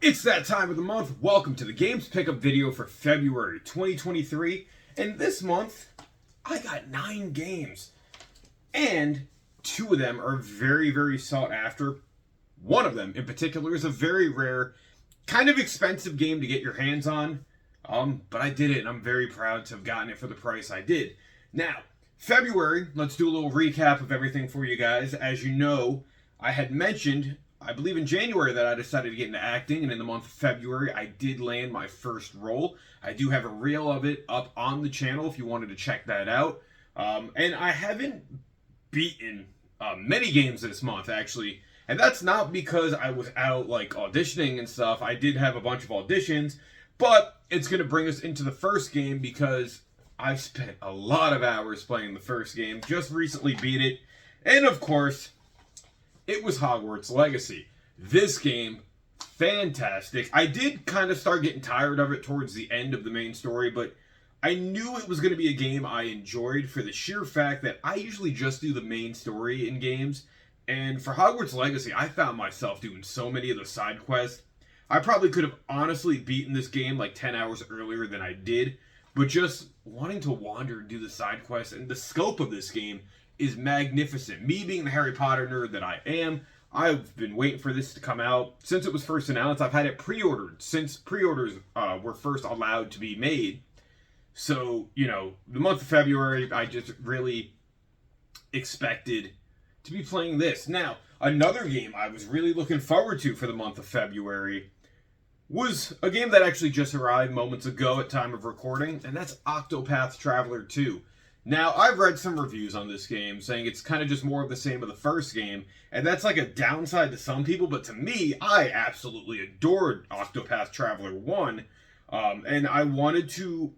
It's that time of the month. Welcome to the Games Pickup video for February 2023. And this month, I got 9 games. And 2 of them are very, very sought after. One of them, in particular, is a very rare, kind of expensive game to get your hands on. But I did it, and I'm very proud to have gotten it for the price I did. Now, February, let's do a little recap of everything for you guys. As you know, I had mentioned, I believe in January, that I decided to get into acting, and in the month of February, I did land my first role. I do have a reel of it up on the channel if you wanted to check that out. And I haven't beaten many games this month, actually. And that's not because I was out, like, auditioning and stuff. I did have a bunch of auditions, but it's going to bring us into the first game because I spent a lot of hours playing the first game. Just recently beat it. And, of course, it was Hogwarts Legacy. This game, fantastic. I did kind of start getting tired of it towards the end of the main story, but I knew it was going to be a game I enjoyed for the sheer fact that I usually just do the main story in games. And for Hogwarts Legacy, I found myself doing so many of the side quests. I probably could have honestly beaten this game like 10 hours earlier than I did, but just wanting to wander and do the side quests, and the scope of this game is magnificent. Me being the Harry Potter nerd that I am, I've been waiting for this to come out since it was first announced. I've had it pre-ordered since pre-orders were first allowed to be made. So, you know, the month of February, I just really expected to be playing this. Now, another game I was really looking forward to for the month of February was a game that actually just arrived moments ago at time of recording, and that's Octopath Traveler 2. Now, I've read some reviews on this game saying it's kind of just more of the same of the first game, and that's like a downside to some people, but to me, I absolutely adored Octopath Traveler 1, and I wanted to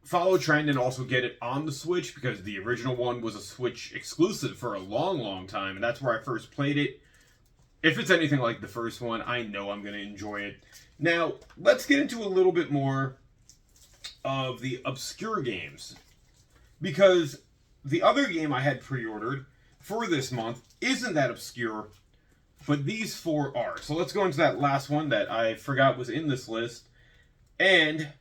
follow trend and also get it on the Switch because the original one was a Switch exclusive for a long, long time, and that's where I first played it. If it's anything like the first one, I know I'm going to enjoy it. Now, let's get into a little bit more of the obscure games, because the other game I had pre-ordered for this month isn't that obscure, but these 4 are. So let's go into that last one that I forgot was in this list, and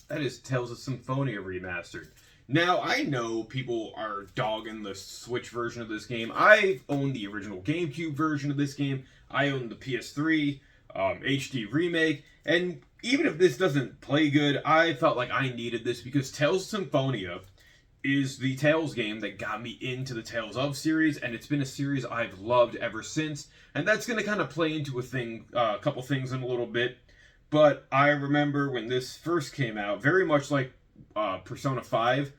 that is Tales of Symphonia Remastered. Now, I know people are dogging the Switch version of this game. I own the original GameCube version of this game. I own the PS3 HD remake. And even if this doesn't play good, I felt like I needed this because Tales of Symphonia is the Tales game that got me into the Tales of series, and it's been a series I've loved ever since. And that's going to kind of play into a couple things in a little bit. But I remember when this first came out, very much like Persona 5,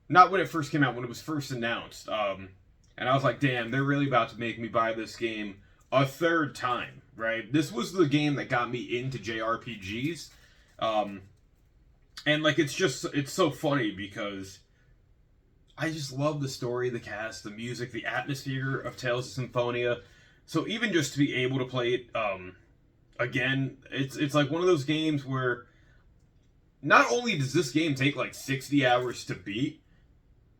not when it first came out, when it was first announced. And I was like, damn, they're really about to make me buy this game a third time, right? This was the game that got me into JRPGs. And like, it's so funny because I just love the story, the cast, the music, the atmosphere of Tales of Symphonia. So even just to be able to play it, again, it's like one of those games where not only does this game take like 60 hours to beat,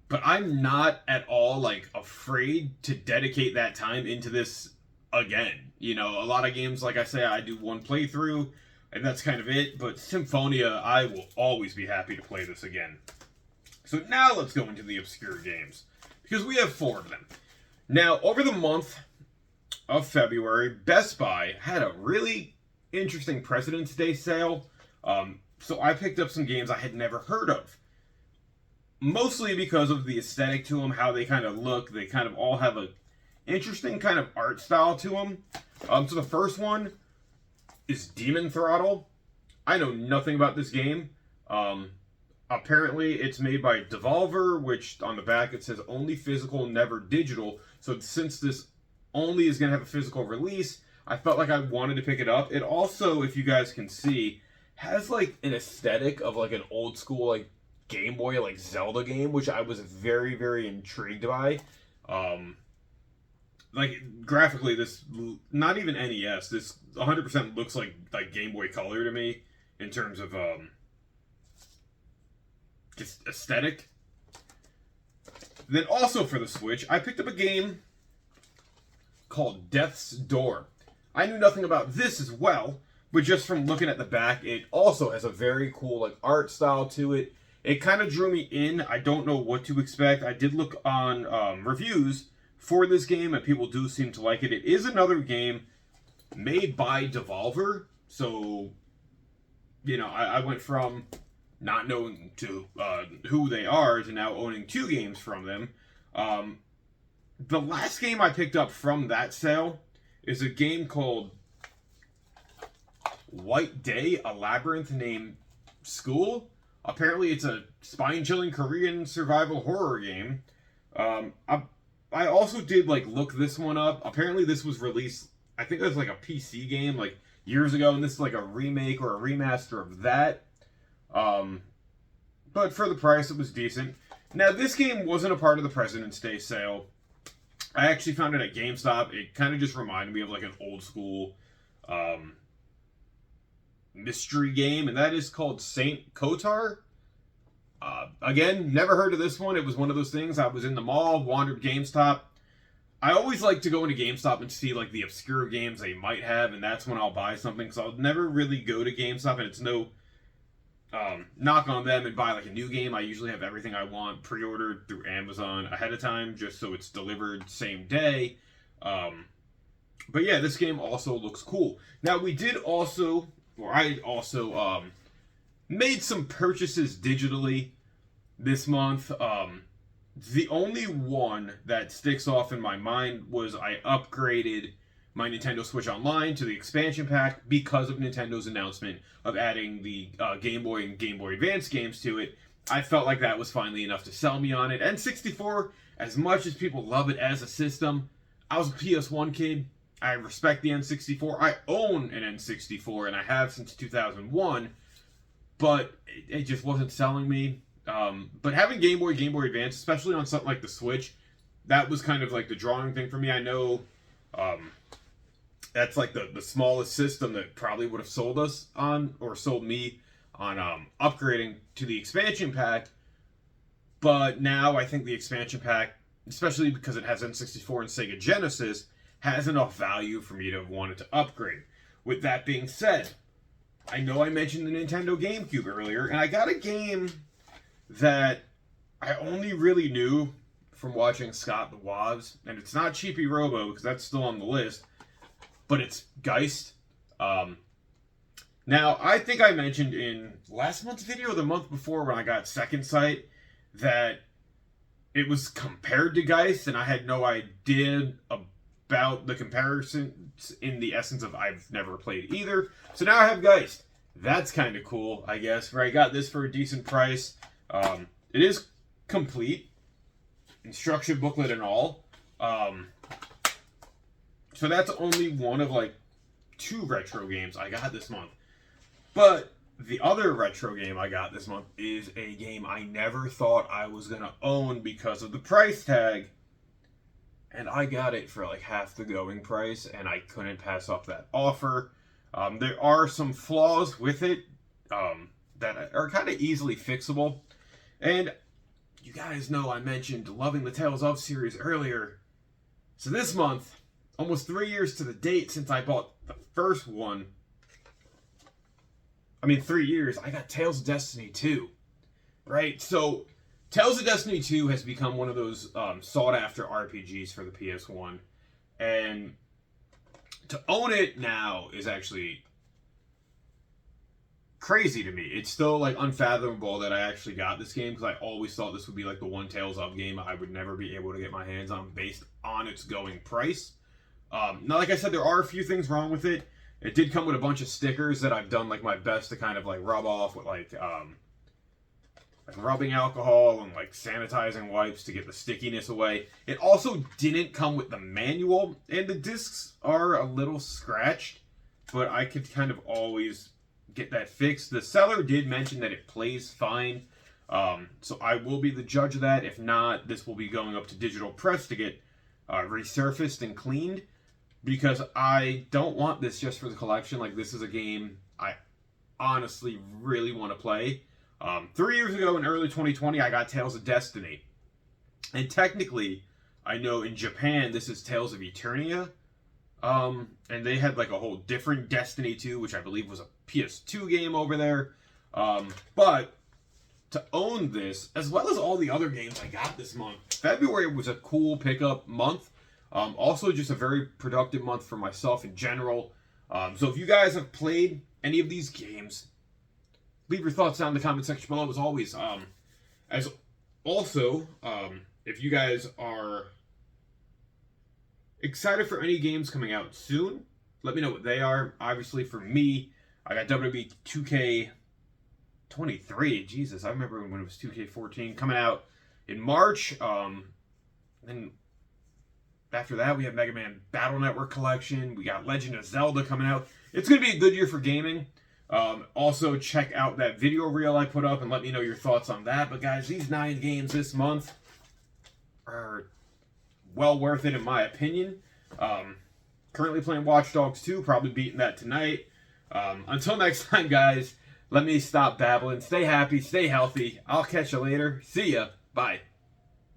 but I'm not at all like afraid to dedicate that time into this again. You know, a lot of games, like I say, I do one playthrough and that's kind of it, but Symphonia, I will always be happy to play this again. So now let's go into the obscure games, because we have 4 of them. Now, over the month of February, Best Buy had a really interesting President's Day sale. So I picked up some games I had never heard of. Mostly because of the aesthetic to them, how they kind of look. They kind of all have a interesting kind of art style to them. So the first one is Demon Throttle. I know nothing about this game. Apparently it's made by Devolver, which on the back it says only physical, never digital. So since this only is going to have a physical release, I felt like I wanted to pick it up. It also, if you guys can see, has like an aesthetic of like an old school like Game Boy like Zelda game, which I was very, very intrigued by. Like graphically, this, not even NES, this 100% looks like Game Boy Color to me in terms of just aesthetic. Then also for the Switch, I picked up a game called Death's Door. I knew nothing about this as well, but just from looking at the back, it also has a very cool like art style to it. It kind of drew me in. I don't know what to expect. I did look on reviews for this game, and people do seem to like it. It is another game made by Devolver, so, you know, I went from not knowing to who they are to now owning 2 games from them. The last game I picked up from that sale is a game called White Day, a labyrinth named School. Apparently, it's a spine-chilling Korean survival horror game. I also did like look this one up. Apparently, this was released, I think it was like a PC game like years ago, and this is like a remake or a remaster of that. But for the price, it was decent. Now, this game wasn't a part of the President's Day sale. I actually found it at GameStop. It kind of just reminded me of like an old school mystery game, and that is called Saint Kotar. Again, never heard of this one. It was one of those things. I was in the mall, wandered GameStop. I always like to go into GameStop and see like the obscure games they might have, and that's when I'll buy something. So I'll never really go to GameStop, and it's no knock on them and buy like a new game. I usually have everything I want pre-ordered through Amazon ahead of time, just so it's delivered same day. But yeah, this game also looks cool. Now we did also, or I also made some purchases digitally this month. The only one that sticks off in my mind was I upgraded my Nintendo Switch Online to the expansion pack because of Nintendo's announcement of adding the Game Boy and Game Boy Advance games to it. I felt like that was finally enough to sell me on it. N64, as much as people love it as a system, I was a PS1 kid. I respect the N64. I own an N64, and I have since 2001, but it just wasn't selling me. But having Game Boy Advance, especially on something like the Switch, that was kind of like the drawing thing for me. I know that's like the smallest system that probably would have sold us on, or sold me on upgrading to the expansion pack. But now I think the expansion pack, especially because it has N64 and Sega Genesis, has enough value for me to have wanted to upgrade. With that being said, I know I mentioned the Nintendo GameCube earlier, and I got a game that I only really knew from watching Scott the Woz, and it's not Cheapy Robo because that's still on the list, but it's Geist. Now, I think I mentioned in last month's video or the month before when I got Second Sight that it was compared to Geist, and I had no idea about the comparisons in the essence of I've never played either. So now I have Geist. That's kind of cool, I guess, where I got this for a decent price. It is complete, instruction booklet and all. So that's only one of like 2 retro games I got this month. But the other retro game I got this month is a game I never thought I was going to own because of the price tag. And I got it for like half the going price, and I couldn't pass up that offer. There are some flaws with it that are kind of easily fixable. And you guys know I mentioned loving the Tales of series earlier. So this month, almost 3 years to the date since I bought the first one. 3 years, I got Tales of Destiny 2. Right? So, Tales of Destiny 2 has become one of those sought-after RPGs for the PS1. And to own it now is actually crazy to me. It's still like unfathomable that I actually got this game, because I always thought this would be like the one Tales of game I would never be able to get my hands on based on its going price. Now, like I said, there are a few things wrong with it. It did come with a bunch of stickers that I've done like my best to kind of like rub off with like rubbing alcohol and like sanitizing wipes to get the stickiness away. It also didn't come with the manual, and the discs are a little scratched, but I could kind of always get that fixed. The seller did mention that it plays fine, so I will be the judge of that. If not, this will be going up to Digital Press to get resurfaced and cleaned, because I don't want this just for the collection. Like, this is a game I honestly really want to play. 3 years ago in early 2020, I got Tales of Destiny. And technically, I know in Japan, this is Tales of Eternia. And they had like a whole different Destiny 2, which I believe was a PS2 game over there. But to own this, as well as all the other games I got this month, February was a cool pickup month. Also, just a very productive month for myself in general. So if you guys have played any of these games, leave your thoughts down in the comment section below, as always. If you guys are excited for any games coming out soon, let me know what they are. Obviously, for me, I got WWE 2K23. Jesus, I remember when it was 2K14 coming out in March. Then after that, we have Mega Man Battle Network Collection. We got Legend of Zelda coming out. It's going to be a good year for gaming. Also, check out that video reel I put up and let me know your thoughts on that. But guys, these 9 games this month are well worth it in my opinion. Currently playing Watch Dogs 2, probably beating that tonight. Until next time, guys, let me stop babbling. Stay happy, stay healthy. I'll catch you later. See ya. Bye.